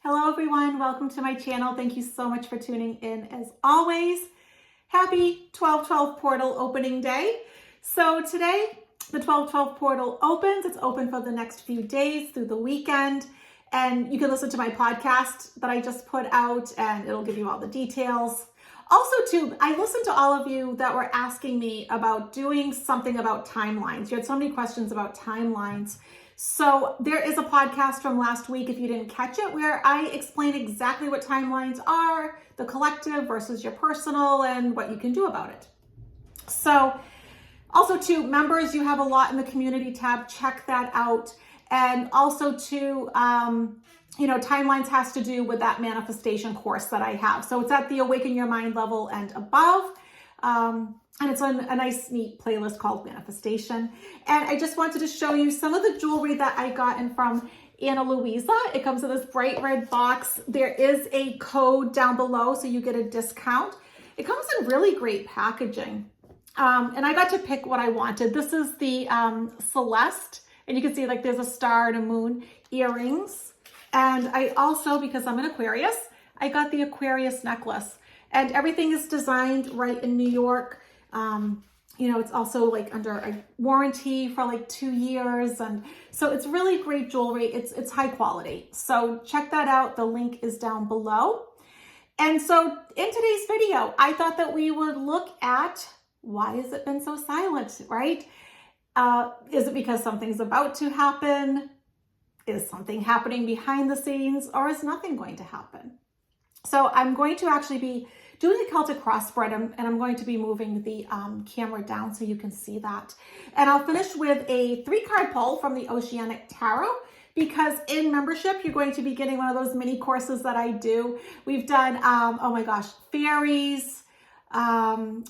Hello everyone, welcome to my channel. Thank you so much for tuning in as always. Happy 12/12 portal opening day. So today the 12/12 portal opens. It's open for the next few days through the weekend. And you can listen to my podcast that I just put out and it'll give you all the details. Also too, I listened to all of you that were asking me about doing something about timelines. You had so many questions about timelines. So there is a podcast from last week, if you didn't catch it, where I explain exactly what timelines are, the collective versus your personal, and what you can do about it. So also too, members, you have a lot in the community tab, check that out. And also too, timelines has to do with that manifestation course that I have. So it's at the Awaken Your Mind level and above. And it's on a nice, neat playlist called Manifestation. And I just wanted to show you some of the jewelry that I got in from Ana Luisa. It comes in this bright red box. There is a code down below, so you get a discount. It comes in really great packaging. And I got to pick what I wanted. This is the Celeste, and you can see like there's a star and a moon earrings. And I also, because I'm an Aquarius, I got the Aquarius necklace. And everything is designed right in New York. It's also like under a warranty for like 2 years. And so it's really great jewelry. It's high quality. So check that out. The link is down below. And so in today's video, I thought that we would look at why has it been so silent, right? Is it because something's about to happen? Is something happening behind the scenes, or is nothing going to happen? So I'm going to actually be doing a Celtic cross spread, and I'm going to be moving the camera down so you can see that. And I'll finish with a 3-card pull from the Oceanic Tarot, because in membership, you're going to be getting one of those mini courses that I do. We've done, fairies,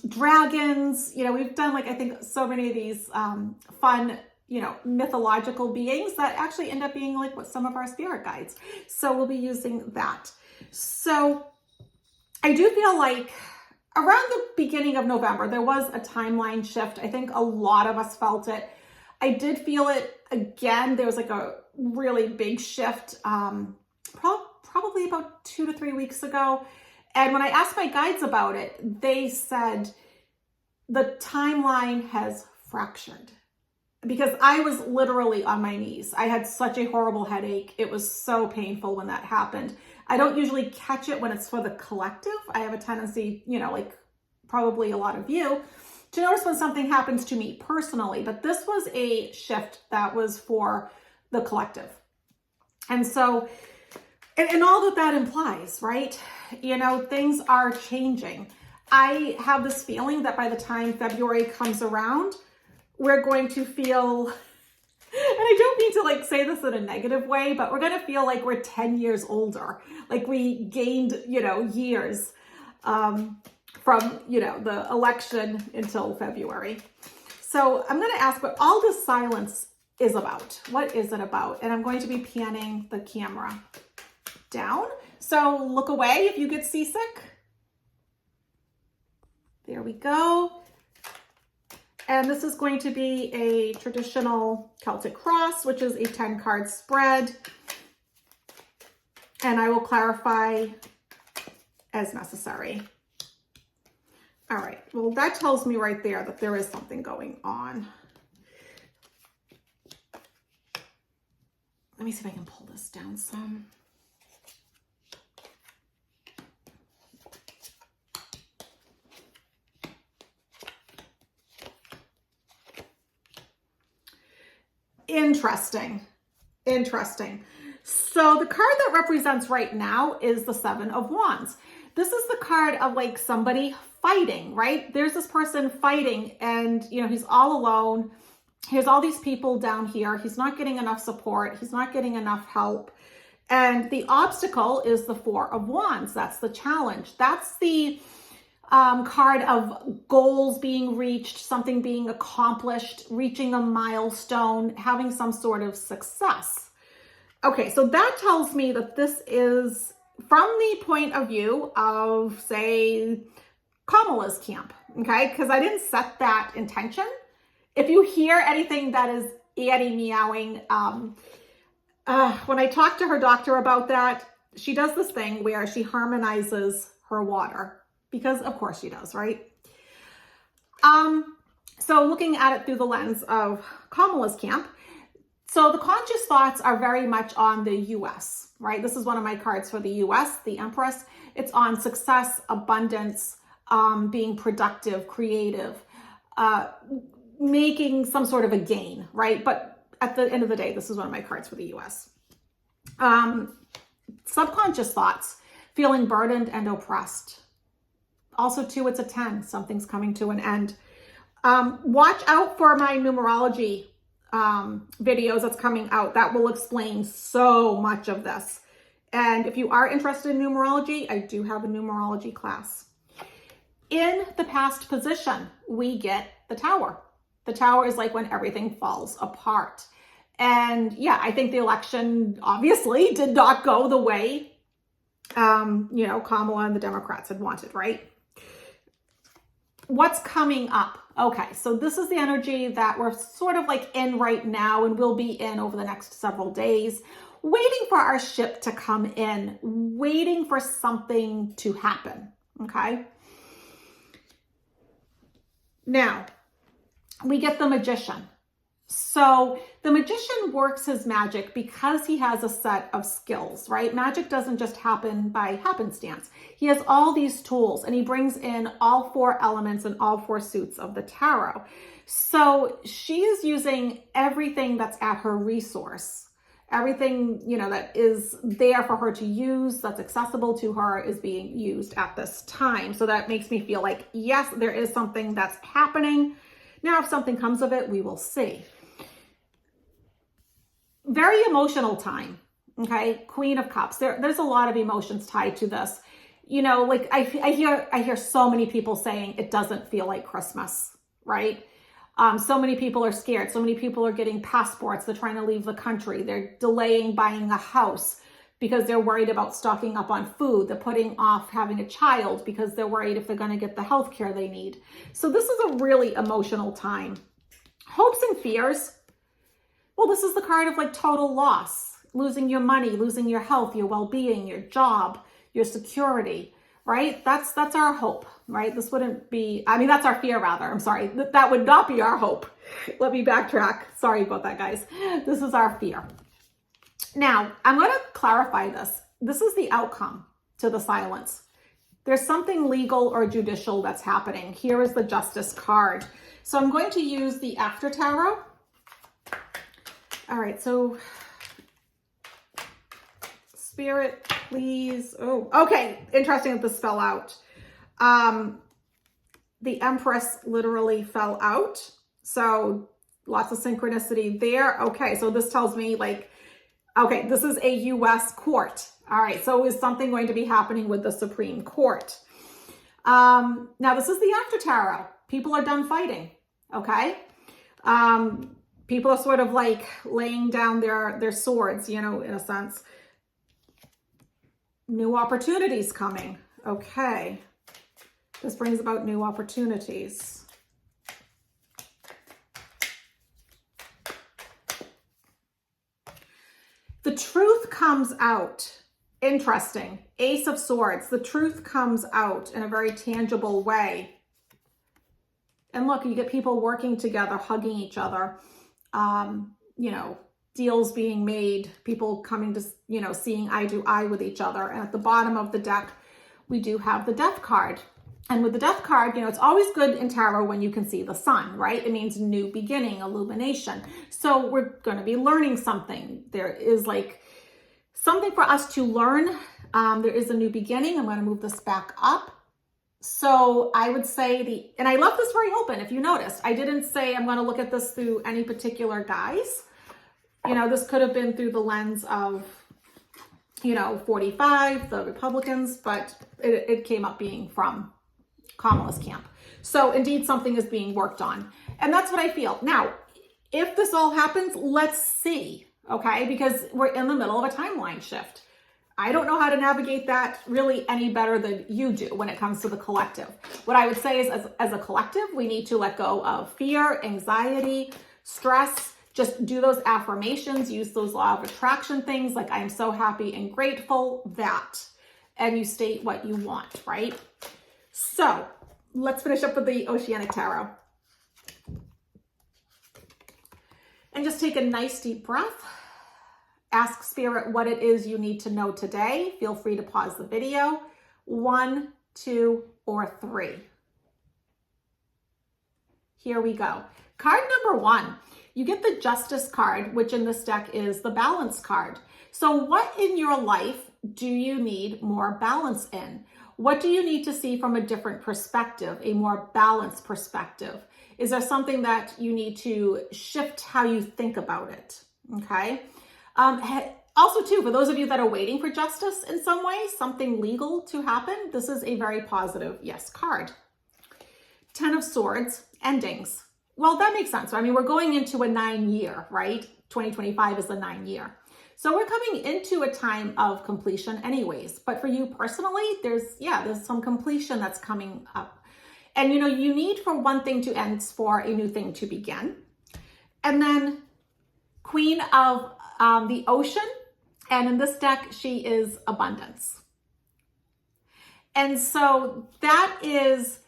dragons, we've done I think so many of these fun, mythological beings that actually end up being like what some of our spirit guides. So we'll be using that. So I do feel like around the beginning of November, there was a timeline shift. I think a lot of us felt it. I did feel it again. There was like a really big shift, probably about 2 to 3 weeks ago. And when I asked my guides about it, they said the timeline has fractured. Because I was literally on my knees. I had such a horrible headache. It was so painful when that happened. I don't usually catch it when it's for the collective. I have a tendency, like probably a lot of you, to notice when something happens to me personally. But this was a shift that was for the collective. And so, and all that implies, right? Things are changing. I have this feeling that by the time February comes around, we're going to feel, and I don't mean to say this in a negative way, but we're going to feel like we're 10 years older. Like we gained, years from, the election until February. So I'm going to ask what all this silence is about. What is it about? And I'm going to be panning the camera down. So look away if you get seasick. There we go. And this is going to be a traditional Celtic cross, which is a 10-card spread. And I will clarify as necessary. All right, well, that tells me right there that there is something going on. Let me see if I can pull this down some. Interesting. So the card that represents right now is the 7 of Wands. This is the card of somebody fighting, right? There's this person fighting and, he's all alone. Here's all these people down here. He's not getting enough support. He's not getting enough help. And the obstacle is the 4 of Wands. That's the challenge. That's the card of goals being reached, something being accomplished, reaching a milestone, having some sort of success. Okay, so that tells me that this is from the point of view of, say, Kamala's camp, okay? Because I didn't set that intention. If you hear anything that is Addie meowing, when I talked to her doctor about that, she does this thing where she harmonizes her water, because of course she does, right? So looking at it through the lens of Kamala's camp, so the conscious thoughts are very much on the US, right? This is one of my cards for the US, the Empress. It's on success, abundance, being productive, creative, making some sort of a gain, right? But at the end of the day, this is one of my cards for the US. Subconscious thoughts, feeling burdened and oppressed. Also, too, it's a 10. Something's coming to an end. Watch out for my numerology videos that's coming out. That will explain so much of this. And if you are interested in numerology, I do have a numerology class. In the past position, we get the Tower. The Tower is like when everything falls apart. And yeah, I think the election obviously did not go the way, Kamala and the Democrats had wanted, right? What's coming up? Okay, so this is the energy that we're sort of like in right now and will be in over the next several days, waiting for our ship to come in, waiting for something to happen, okay? Now, we get the Magician. So the Magician works his magic because he has a set of skills, right? Magic doesn't just happen by happenstance. He has all these tools and he brings in all 4 elements and all 4 suits of the tarot. So she is using everything that's at her resource. Everything, that is there for her to use, that's accessible to her, is being used at this time. So that makes me feel like, yes, there is something that's happening. Now, if something comes of it, we will see. Very emotional time, okay? Queen of Cups. There's a lot of emotions tied to this. Like I hear so many people saying it doesn't feel like Christmas, right? So many people are scared. So many people are getting passports. They're trying to leave the country. They're delaying buying a house because they're worried about stocking up on food. They're putting off having a child because they're worried if they're going to get the health care they need. So this is a really emotional time. Hopes and fears. Well, this is the card of like total loss, losing your money, losing your health, your well-being, your job, your security, right? That's our hope, right? This wouldn't be, that's our fear rather. I'm sorry. That would not be our hope. Let me backtrack. Sorry about that, guys. This is our fear. Now, I'm going to clarify this. This is the outcome to the silence. There's something legal or judicial that's happening. Here is the Justice card. So I'm going to use the After Tarot. All right, so Spirit, please. Oh, okay. Interesting that this fell out. The Empress literally fell out. So lots of synchronicity there. Okay, so this tells me okay, this is a U.S. court. All right, so is something going to be happening with the Supreme Court? Now, this is the After Tarot. People are done fighting, okay? People are sort of like laying down their swords, in a sense. New opportunities coming. Okay. This brings about new opportunities. The truth comes out. Interesting. Ace of Swords. The truth comes out in a very tangible way. And look, you get people working together, hugging each other. Deals being made, people coming to, seeing eye to eye with each other. And at the bottom of the deck, we do have the Death card. And with the Death card, it's always good in tarot when you can see the sun, right? It means new beginning, illumination. So we're going to be learning something. There is something for us to learn. There is a new beginning. I'm going to move this back up. So I would say and I left this very open, if you noticed. I didn't say I'm going to look at this through any particular guise. This could have been through the lens of, 45, the Republicans, but it came up being from Kamala's camp. So indeed, something is being worked on. And that's what I feel. Now, if this all happens, let's see, okay? Because we're in the middle of a timeline shift. I don't know how to navigate that really any better than you do when it comes to the collective. What I would say is as a collective, we need to let go of fear, anxiety, stress, Just do those affirmations, use those law of attraction things like I'm so happy and grateful that, and you state what you want, right? So let's finish up with the Oceanic Tarot. And just take a nice deep breath. Ask Spirit what it is you need to know today. Feel free to pause the video. 1, 2, or 3. Here we go. Card number 1. You get the Justice card, which in this deck is the Balance card. So what in your life do you need more balance in? What do you need to see from a different perspective, a more balanced perspective? Is there something that you need to shift how you think about it? Okay. Also too, for those of you that are waiting for justice in some way, something legal to happen, this is a very positive yes card. 10 of Swords, endings. Well, that makes sense. I mean, we're going into a 9-year, right? 2025 is a 9-year. So we're coming into a time of completion anyways. But for you personally, there's some completion that's coming up. And, you need for one thing to end for a new thing to begin. And then Queen of the Ocean. And in this deck, she is abundance. And so that is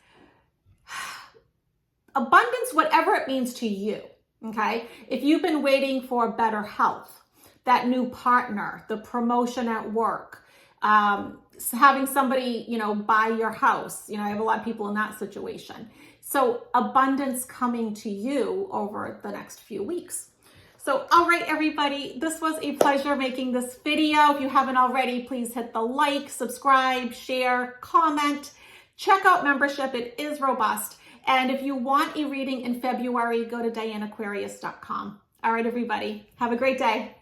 abundance, whatever it means to you, okay? If you've been waiting for better health, that new partner, the promotion at work, having somebody, buy your house. I have a lot of people in that situation. So abundance coming to you over the next few weeks. So, all right, everybody, this was a pleasure making this video. If you haven't already, please hit the like, subscribe, share, comment, check out membership. It is robust. And if you want a reading in February, go to dianaquarius.com. All right, everybody, have a great day.